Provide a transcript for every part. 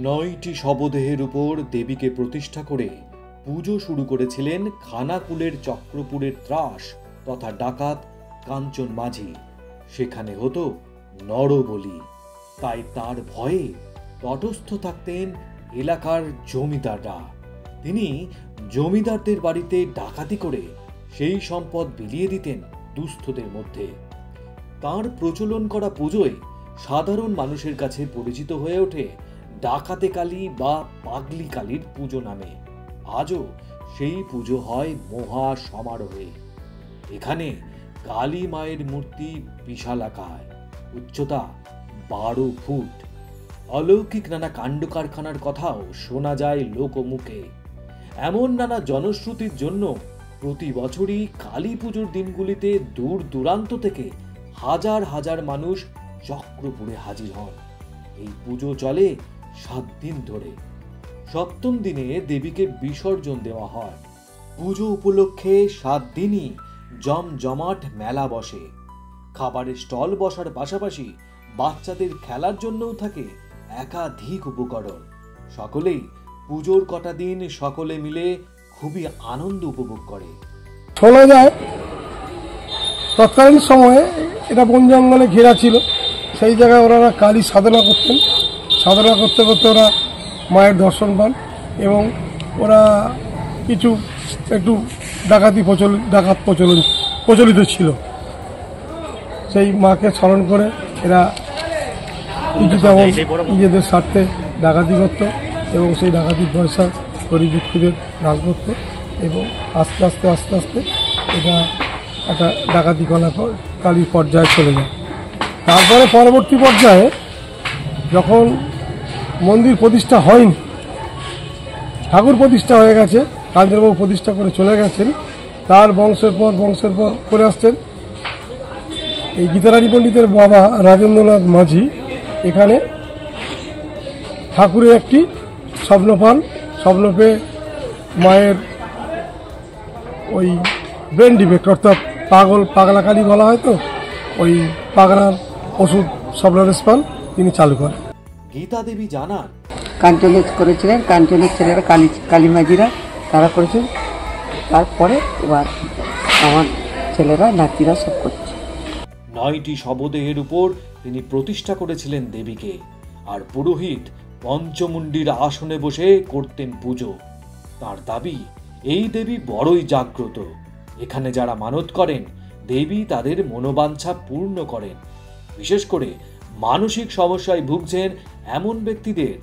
নয়টি শবদেহের উপর দেবীকে প্রতিষ্ঠা করে পুজো শুরু করেছিলেন খানাকুলের চক্রপুরের ত্রাস তথা ডাকাত কাঞ্চন মাঝি। সেখানে হতো নরবলি, তাই তার ভয়ে তটস্থ থাকতেন এলাকার জমিদাররা। তিনি জমিদারদের বাড়িতে ডাকাতি করে সেই সম্পদ বিলিয়ে দিতেন দুস্থদের মধ্যে। তার প্রচলন করা পুজোয় সাধারণ মানুষের কাছে পরিচিত হয়ে ওঠে ডাকাতে কালী বা পাগলি কালীর পুজো নামে। আজও সেই পুজো হয় মহা সমারোহে। এখানে কালী মায়ের মূর্তি বিশালাকায়, উচ্চতা 12 ফুট। অলৌকিক নানা কাণ্ড কারখানার কথাও শোনা যায় লোকমুখে। এমন নানা জনশ্রুতির জন্য প্রতি বছরই কালী পুজোর দিনগুলিতে দূর দূরান্ত থেকে হাজার হাজার মানুষ চক্রপুরে হাজির হন। এই পুজো চলে 7 দিন ধরে। সপ্তম দিনে দেবীকে বিসর্জন দেওয়া হয়। পুজো উপলক্ষে 7 দিনই জমজমাট মেলা বসে। খাবারের স্টল বসার পাশাপাশি বাচ্চাদের খেলার জন্যও থাকে একাধিক উপকরণ। সকলেই পুজোর কটা দিন সকলে মিলে খুবই আনন্দ উপভোগ করে। শোনা যায় তৎকালীন সময়ে এটা বন জঙ্গলে ঘেরা ছিল, সেই জায়গায় ওরা কালী সাধনা করতেন। সাধনা করতে করতে ওরা মায়ের দর্শন পান এবং ওরা কিছু একটু ডাকাত প্রচলিত ছিল। সেই মাকে স্মরণ করে এরা কিছু তেমন নিজেদের স্বার্থে ডাকাতি করত এবং সেই ডাকাতির পয়সা গরিব দুঃখীদের দান করত এবং আস্তে আস্তে আস্তে আস্তে এটা একটা ডাকাতি কালীর পর্যায়ে চলে যায়। তারপরে পরবর্তী পর্যায়ে যখন মন্দির প্রতিষ্ঠা হয়নি, ঠাকুর প্রতিষ্ঠা হয়ে গেছে, কাঞ্চনবাবু প্রতিষ্ঠা করে চলে গেছেন, তার বংশের পর করে আসছেন। এই গীতারানী পণ্ডিতের বাবা রাজেন্দ্রনাথ মাঝি এখানে ঠাকুরের একটি স্বপ্ন পান। স্বপ্ন পেয়ে মায়ের ওই ব্রেন ডিফেক্ট অর্থাৎ পাগলাকালী বলা হয়, তো ওই পাগলার ওষুধ স্বপ্নাদেশ পান, তিনি চালু করেন। গীতা দেবী জানান, কাঞ্চনের করেছিলেন, কাঞ্চনের ছেলেরা কালী মাঝিরা তারা করেছেন। তারপরে এবার আমার ছেলেরা নাতিরা সব করছে। 9টি শবদেহের উপর তিনি প্রতিষ্ঠা করেছিলেন দেবীকে, আর পুরোহিত পঞ্চমুণ্ডির আসনে বসে করতেন পুজো। তার দাবি, এই দেবী বড়ই জাগ্রত। এখানে যারা মানত করেন দেবী তাদের মনোবাঞ্ছা পূর্ণ করেন। বিশেষ করে মানসিক সমস্যায় ভুগছেন এমন ব্যক্তিদের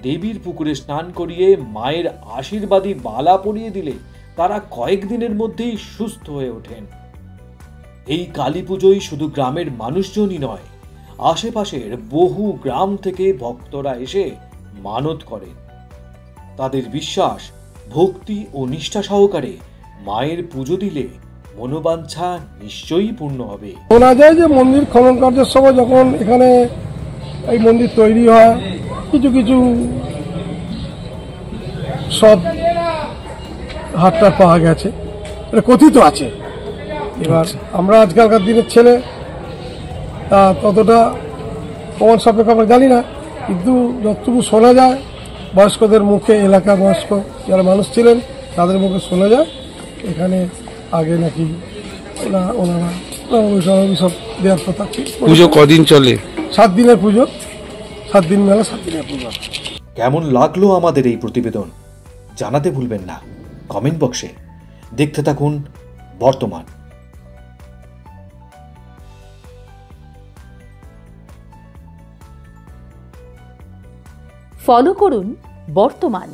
দেবীর পুকুরে স্নান করিয়ে মায়ের আশীর্বাদী বালা পরিয়ে দিলে তারা কয়েকদিনের মধ্যেই সুস্থ হয়ে ওঠেন। এই কালী পুজোয় শুধু গ্রামের মানুষজনই নয়, আশেপাশের বহু গ্রাম থেকে ভক্তরা এসে মানত করেন। তাদের বিশ্বাস, ভক্তি ও নিষ্ঠা সহকারে মায়ের পুজো দিলে মনোবাঞ্ছা নিশ্চয়ই পূর্ণ হবে। শোনা যায় যে মন্দির খনন কার্যের সময় যখন এখানে এই মন্দির তৈরি হয়, কিছু কিছু সব হাতটা পাওয়া গেছে, এটা কথিত আছে। এবার আমরা আজকালকার দিনের ছেলে, তা ততটা প্রমাণ সাপেক্ষ আমরা জানি না, কিন্তু যতটুকু শোনা যায় বয়স্কদের মুখে, এলাকার বয়স্ক যারা মানুষ ছিলেন তাদের মুখে শোনা যায় এখানে আগে নাকি ওনারা সব দেওয়ার কথা। পুজো কদিন চলে? 7 দিনের পুজো, 7 দিন মেলা, 7 দিনের পুজো। কেমন লাগলো আমাদের এই প্রতিবেদন জানাতে ভুলবেন না কমেন্ট বক্সে। দেখতে থাকুন বর্তমান। ফলো করুন বর্তমান।